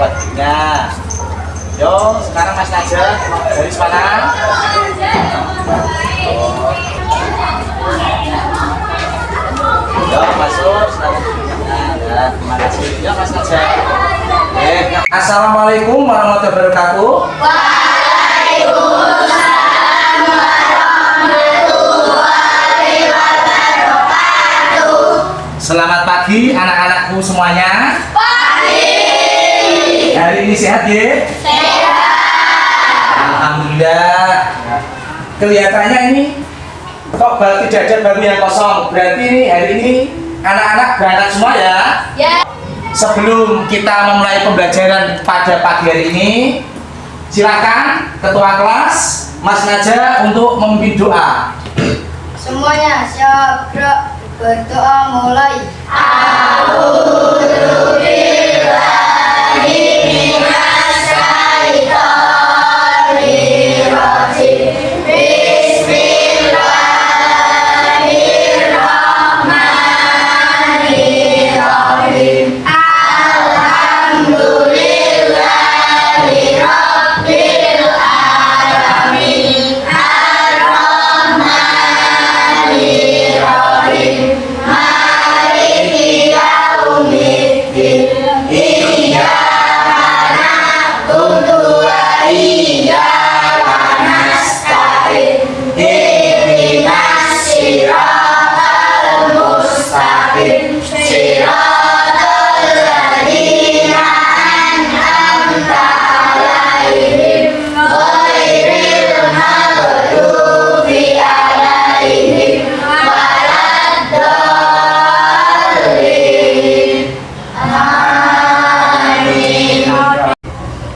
bajunya. Yo, sekarang Mas Naja dari mana? Oh. Yo, masuk. Ya, terima kasih. Ya, Mas Naja. Assalamualaikum warahmatullahi wabarakatuh. Waalaikumsalam warahmatullahi wabarakatuh. Selamat pagi anak-anakku semuanya. Pagi. Hari ini sehat ya? Sehat. Alhamdulillah. Kelihatannya ini kok tidak ada bangku yang kosong. Berarti ini hari ini anak-anak berangkat semua ya? Ya. Sebelum kita memulai pembelajaran pada pagi hari ini, silakan Ketua kelas Mas Naja untuk memimpin doa. Semuanya siap, berdoa mulai.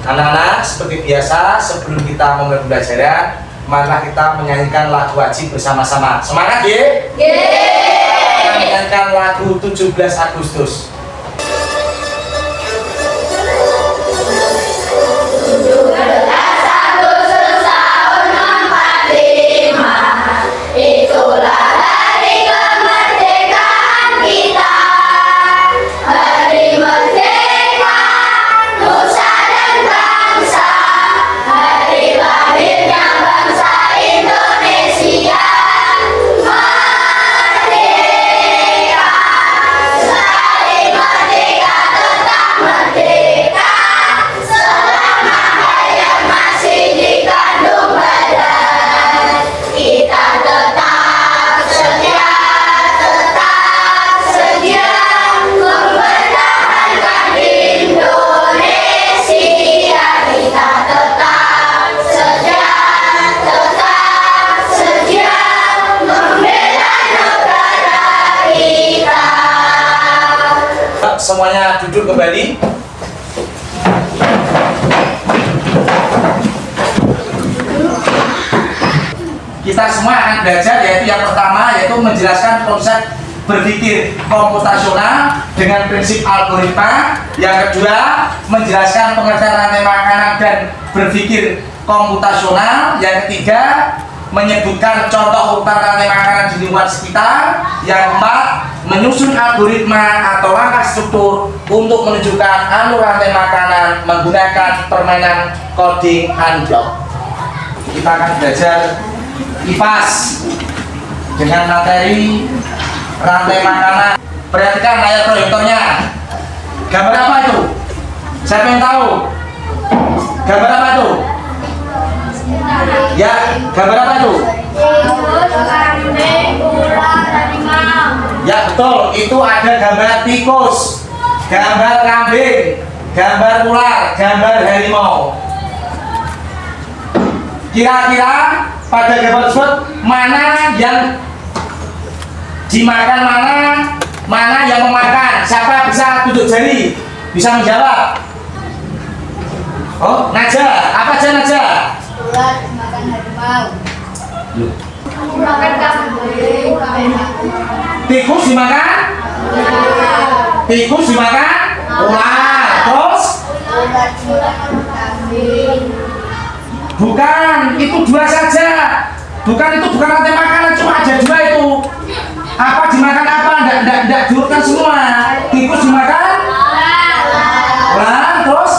Anak-anak, seperti biasa sebelum kita memulai pembelajaran, marilah kita menyanyikan lagu wajib bersama-sama. Semangat ya? Kita menyanyikan lagu 17 Agustus. Itulah hari kemerdekaan kita, hari merdeka nusa dan bangsa, hari lahirnya bangsa Indonesia. Merdeka, sekali merdeka tetap merdeka, selama hayat masih dikandung badan. Kita tetap setia mempertahankan Indonesia. Kita tetap setia membela negara kita. Semuanya duduk kembali. Kita semua akan belajar, yaitu yang pertama yaitu menjelaskan konsep berpikir komputasional dengan prinsip algoritma. Yang kedua, menjelaskan pengertian rantai makanan dan berpikir komputasional. Yang ketiga, menyebutkan contoh urutan rantai makanan di lingkungan sekitar. Yang keempat, menyusun algoritma atau langkah struktur untuk menunjukkan alur rantai makanan menggunakan permainan coding unblock. Kita akan belajar IPAS dengan materi rantai makanan. Perhatikan layar proyektornya. Gambar apa itu? Siapa yang tahu? Gambar apa itu? Ya, gambar apa itu? Ya betul, itu ada gambar tikus, gambar kambing, gambar ular, gambar harimau. Kira-kira pada gambar tersebut mana yang dimakan, mana yang memakan? Siapa bisa tunjuk jari? Bisa menjawab? Oh, Naja, apa aja Naja? Ular makan harimau. Makan kambing. Tikus dimakan? Tikus dimakan? Ular. Terus? Ular dimakan kambing. Bukan, itu dua saja. Bukan, itu bukan rantai makanan, cuma ada dua itu. Apa dimakan apa? Enggak diurutkan semua. Tikus dimakan? Ular. Terus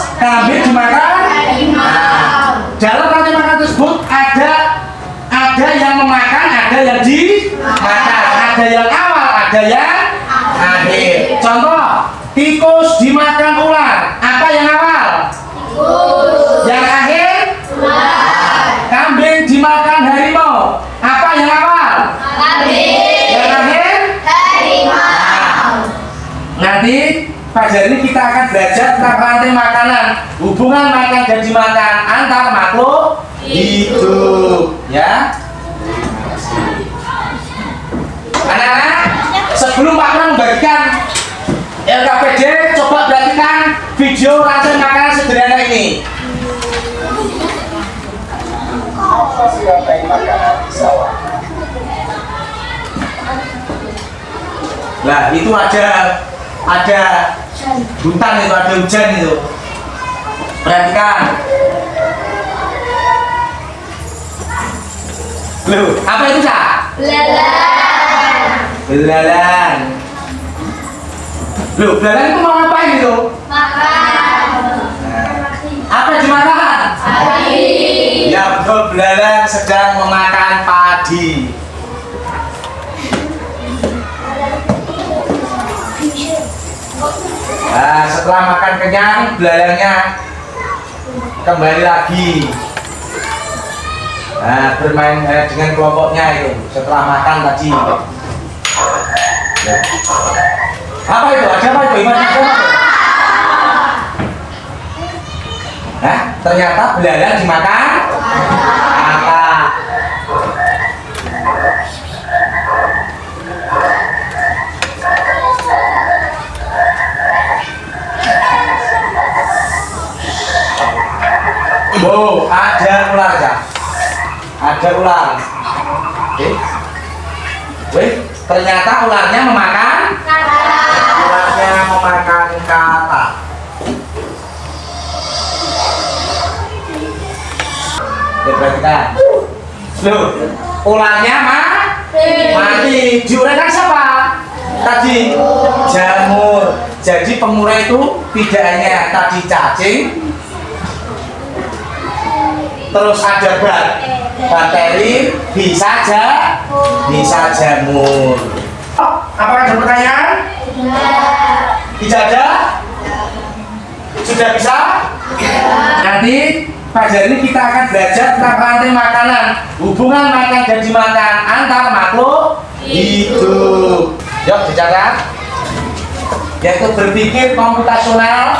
makan. Ada yang awal, ada yang akhir. Contoh, tikus dimakan ular. Apa yang awal? Yang akhir? Kambing dimakan harimau. Apa yang awal? Yang akhir? Nanti pelajaran ini kita akan belajar tentang rantai makanan, hubungan makan dan dimakan antar makhluk hidup, ya. Anak-anak, sebelum Pak Pram membagikan LKPD, coba perhatikan video rantai makanan sederhana ini. Apa sih rantai makanan di sawah? Nah, itu ada hutan itu, ada hujan itu. Perhatikan. Loh, apa itu, Sa? Belalang. Loh, belalang itu mau ngapain itu? Apa dimakan? Ya betul, belalang sedang memakan padi. Nah, setelah makan kenyang, belalangnya kembali lagi. Nah, bermain dengan kelompoknya itu setelah makan tadi. Ya. Apa itu? Ada apa itu? Iman ada apa? Nah, ternyata belalang dimakan apa? Oh, ada ular ya? Ada ular. Wih, ternyata ularnya memakan kata. Perhatikan. Loh, ularnya mati. Diuraikan siapa? Tadi jamur. Jadi pengurai itu tidak hanya tadi cacing, terus ada bakteri, bisa jamur. Oh, apakah ada pertanyaan? Tidak ada? Sudah bisa? Nanti pelajaran ini kita akan belajar tentang rantai makanan, hubungan makan dan dimakan antar makhluk hidup. Yuk dicatat. Yaitu berpikir komputasional,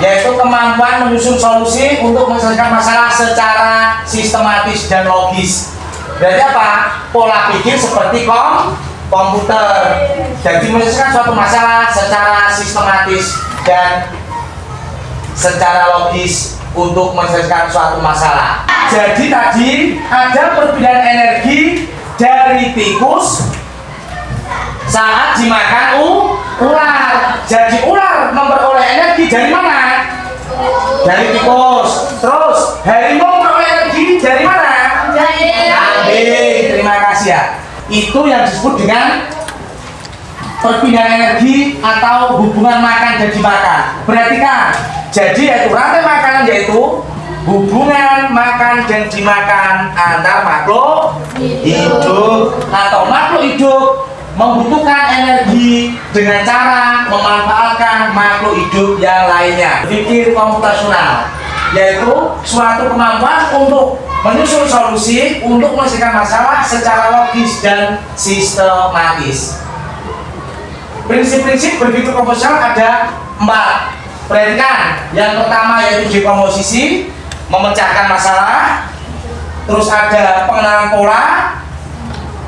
yaitu kemampuan menyusun solusi untuk menyelesaikan masalah secara sistematis dan logis. Berarti apa? Pola pikir seperti komputer. Jadi menyelesaikan suatu masalah secara sistematis dan secara logis untuk menyelesaikan suatu masalah. Jadi tadi ada perpindahan energi dari tikus saat dimakan ular. Jadi ular memperoleh energi dari mana? Dari tikus. Terus harimau memperoleh energi dari mana? Kambing. Terima kasih ya. Itu yang disebut dengan perpindahan energi atau hubungan makan dan dimakan. Perhatikan. Jadi yaitu rantai makanan yaitu hubungan makan dan dimakan antar makhluk hidup atau makhluk hidup membutuhkan energi dengan cara memanfaatkan makhluk hidup yang lainnya. Pikir komputasional yaitu suatu kemampuan untuk menyusun solusi untuk menyelesaikan masalah secara logis dan sistematis. Prinsip-prinsip berpikir komputasional ada 4. Perhatikan, yang pertama yaitu dekomposisi, memecahkan masalah. Terus ada pengenalan pola,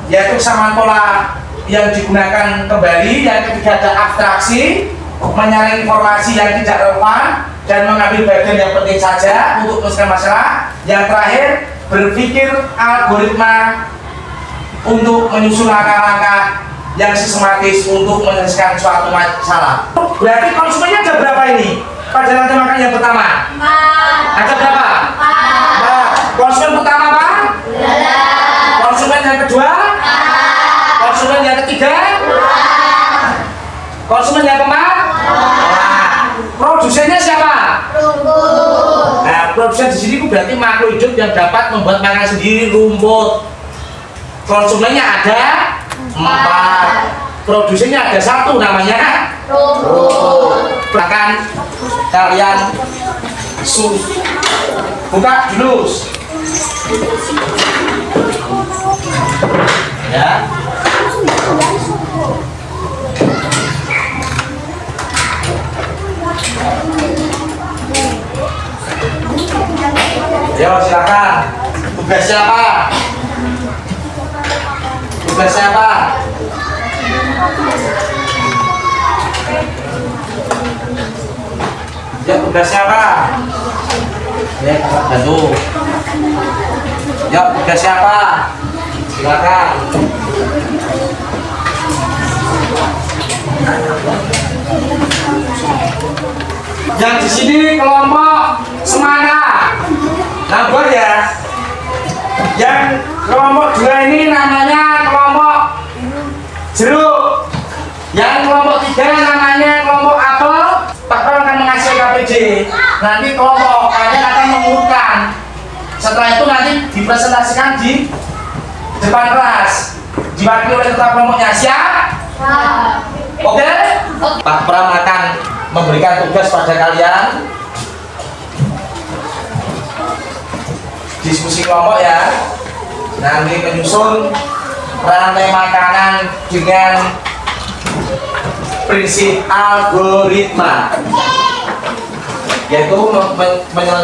yaitu kesamaan pola yang digunakan kembali. Yang ketiga ada abstraksi, menyaring informasi yang tidak relevan dan mengambil bagian yang penting saja untuk menyelesaikan masalah. Yang terakhir, berpikir algoritma untuk menyusun langkah-langkah yang sistematis untuk menyelesaikan suatu masalah. Berarti konsumennya ada berapa ini? Pada rantai makan yang pertama? Ada berapa? 4. Konsumen pertama apa? Konsumen yang kedua? Konsumen yang ketiga? Konsumen yang keempat? Produsennya siapa? Nah, produsen di sini berarti makhluk hidup yang dapat membuat makanan sendiri, rumput. konsumennya ada 4, produsennya ada 1, namanya rumput. Bahkan kalian buka dulu ya. Yo, silakan. Tugasnya apa? Tugasnya apa? Ya, tugasnya apa? Ya, kakak bantu. Ya, tugasnya apa? Silakan. Yang di sini kelompok semana. Nah, ya. Yang kelompok 2 ini namanya kelompok jeruk. Yang kelompok 3 namanya kelompok apel. Pak Pram akan mengasih KPJ. Nanti kelompok kalian akan mengurutkan. Setelah itu nanti dipresentasikan di depan kelas. Diwakili oleh ketua kelompoknya. Siap? Oke? Pak Pram akan memberikan tugas pada kalian. Diskusi kelompok ya. Nanti menyusun rantai makanan dengan prinsip algoritma, yaitu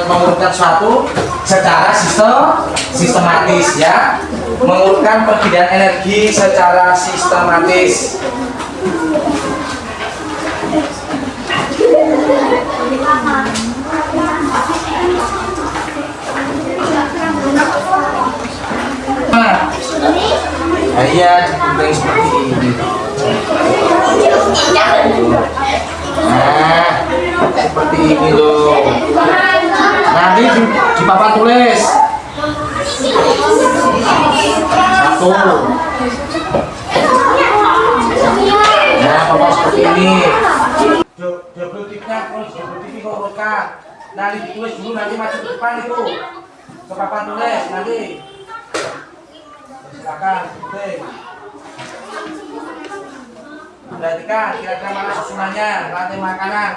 mengurutkan suatu secara sistematis ya, mengurutkan perpindahan energi secara sistematis. Nah, iya, dibentuk seperti ini. Nah, seperti ini loh. Nanti di papan tulis 1. Nah, papan seperti ini. Double tipnya, double tip urutkan. Nanti ditulis dulu, nanti masuk ke depan itu ke papan tulis nanti. Silakan, perhatikan kira-kira mana susunannya rantai makanan.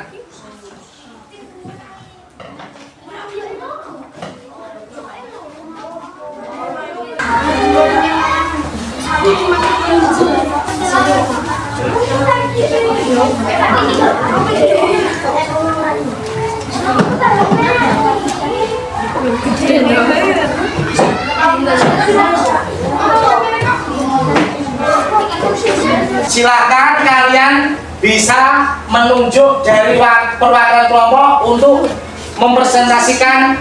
Silakan kalian bisa menunjuk dari perwakilan kelompok untuk mempresentasikan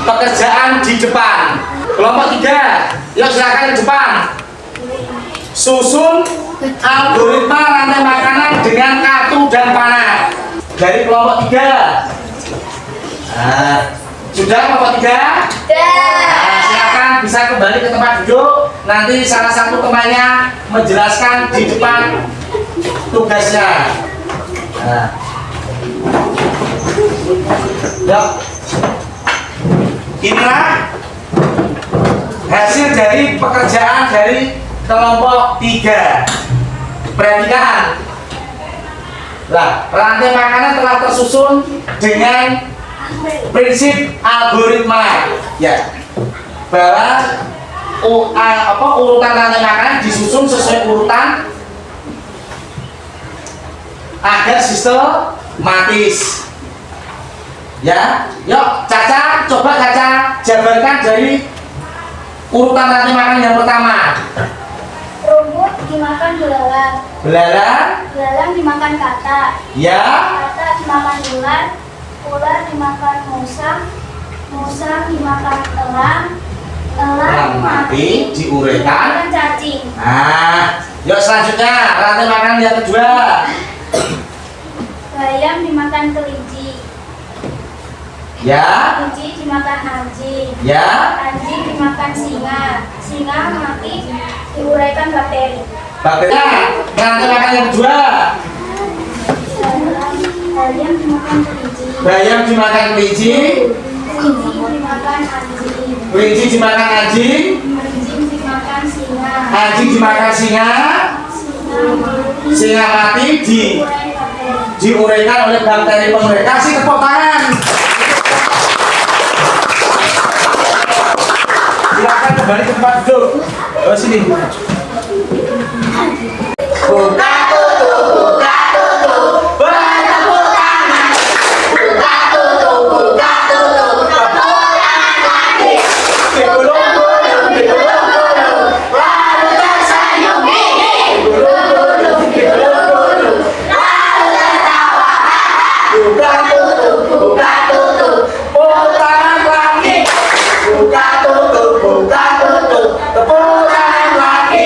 pekerjaan di depan. Kelompok 3, yuk silakan ke depan. Susun algoritma rantai makanan dengan kartu dan panah. Dari kelompok 3. Nah, sudah kelompok 3? Nah, silakan bisa kembali ke tempat duduk. Nanti salah satu temannya menjelaskan di depan tugasnya. Nah. Yuk. Inilah hasil dari pekerjaan dari kelompok 3. Perhatikan. Nah, rantai makanan telah tersusun dengan prinsip algoritma. Ya. Bahwa urutan rantai makanan disusun sesuai urutan agar sistematis. Ya, yuk Caca, coba Caca jabarkan dari urutan rantai makanan yang pertama. Rumput dimakan belalang. Belalang Dimakan katak. ya, Katak dimakan ular. Ular dimakan musang. Musang dimakan elang. elang mati diuraikan. Cacing. Nah, yuk selanjutnya rantai makanan yang kedua. Bayam dimakan kelinci. Ya, Kelinci dimakan anjing. ya, Anjing dimakan singa. Singa mati diuraikan bakteri. bakteri. Rantai makanan yang kedua. Bayam dimakan kelinci. Bayam dimakan kelinci. Kelinci dimakan anjing. Kelinci dimakan anjing. Anjing dimakan singa, singa mati diuraikan oleh bakteri pengurai. Kasih tepuk tangan. Silakan kembali ke tempat duduk. Oh sini. Buka tutup, buka tutup, bertepuk tangan. Buka tutup, buka tutup, tepuk tangan lagi. Digulung-gulung, digulung-gulung, lalu tersenyum gigi. Digulung-gulung, digulung-gulung, lalu tertawa. Buka tutup, buka tutup, tepuk tangan lagi. Buka tutup, buka tutup, tepuk tangan lagi.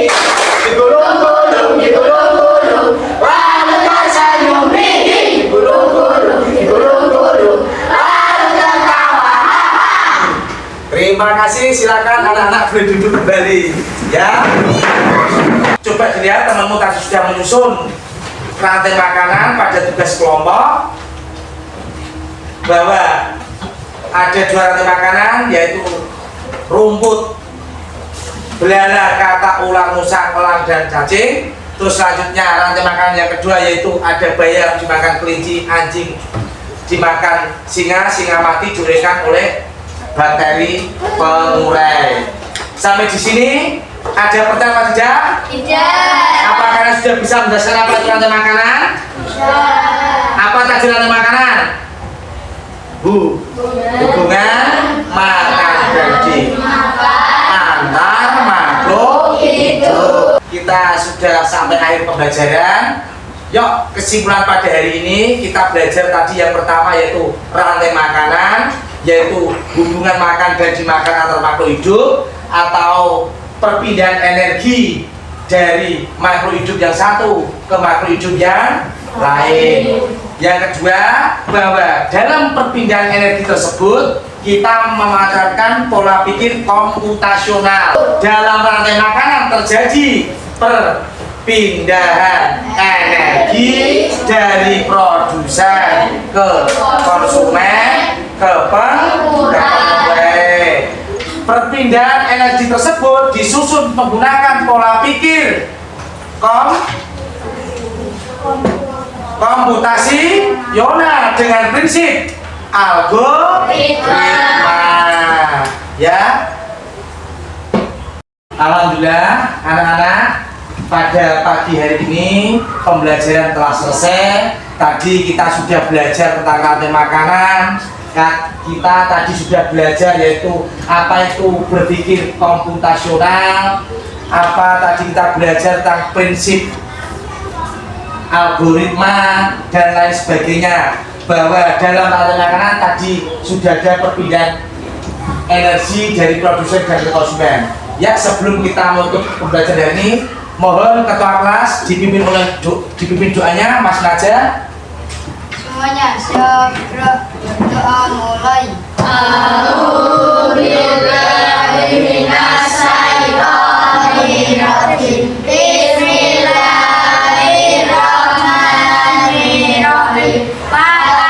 Digulung-gulung, digulung-gulung, lalu tersenyum gigi. Digulung-gulung, digulung-gulung, lalu tertawa. Terima kasih, silakan anak-anak boleh duduk kembali ya. Coba dilihat temanmu tadi sudah menyusun rantai makanan pada tugas kelompok bahwa ada 2 rantai makanan, yaitu rumput, belalar, katak, ular, musang, elang, dan cacing. Terus selanjutnya rantai makanan yang kedua yaitu ada bayam dimakan kelinci, anjing dimakan singa, singa mati diuraikan oleh bakteri pengurai. Sampai di sini ada pertanyaan tidak? Tidak. Apakah kalian sudah bisa menjelaskan apa itu rantai makanan? Apa tadi rantai makanan? Hubungan makan daging antar makhluk hidup. Kita sudah sampai akhir pembelajaran. Yuk, kesimpulan pada hari ini kita belajar tadi yang pertama yaitu rantai makanan, yaitu hubungan makan dan dimakan antar makhluk hidup atau perpindahan energi dari makhluk hidup yang satu ke makhluk hidup yang lain. Yang kedua, bahwa dalam perpindahan energi tersebut kita memanfaatkan pola pikir komputasional. Dalam rantai makanan terjadi perpindahan energi dari produsen ke konsumen ke pengurai. Perpindahan energi tersebut disusun menggunakan pola pikir komputasi Yona dengan prinsip algoritma. Ya, alhamdulillah anak-anak, pada pagi hari ini pembelajaran telah selesai. Tadi kita sudah belajar tentang rantai makanan. Kita tadi sudah belajar yaitu apa itu berpikir komputasional, apa tadi kita belajar tentang prinsip algoritma dan lain sebagainya, bahwa dalam rantai makanan tadi sudah ada perpindahan energi dari produsen dan konsumen. Ya, sebelum kita menutup pembelajaran ini, mohon ketua kelas dipimpin doanya Mas Naja. Semuanya siap, doa mulai. Bismillahirrahmanirrahim.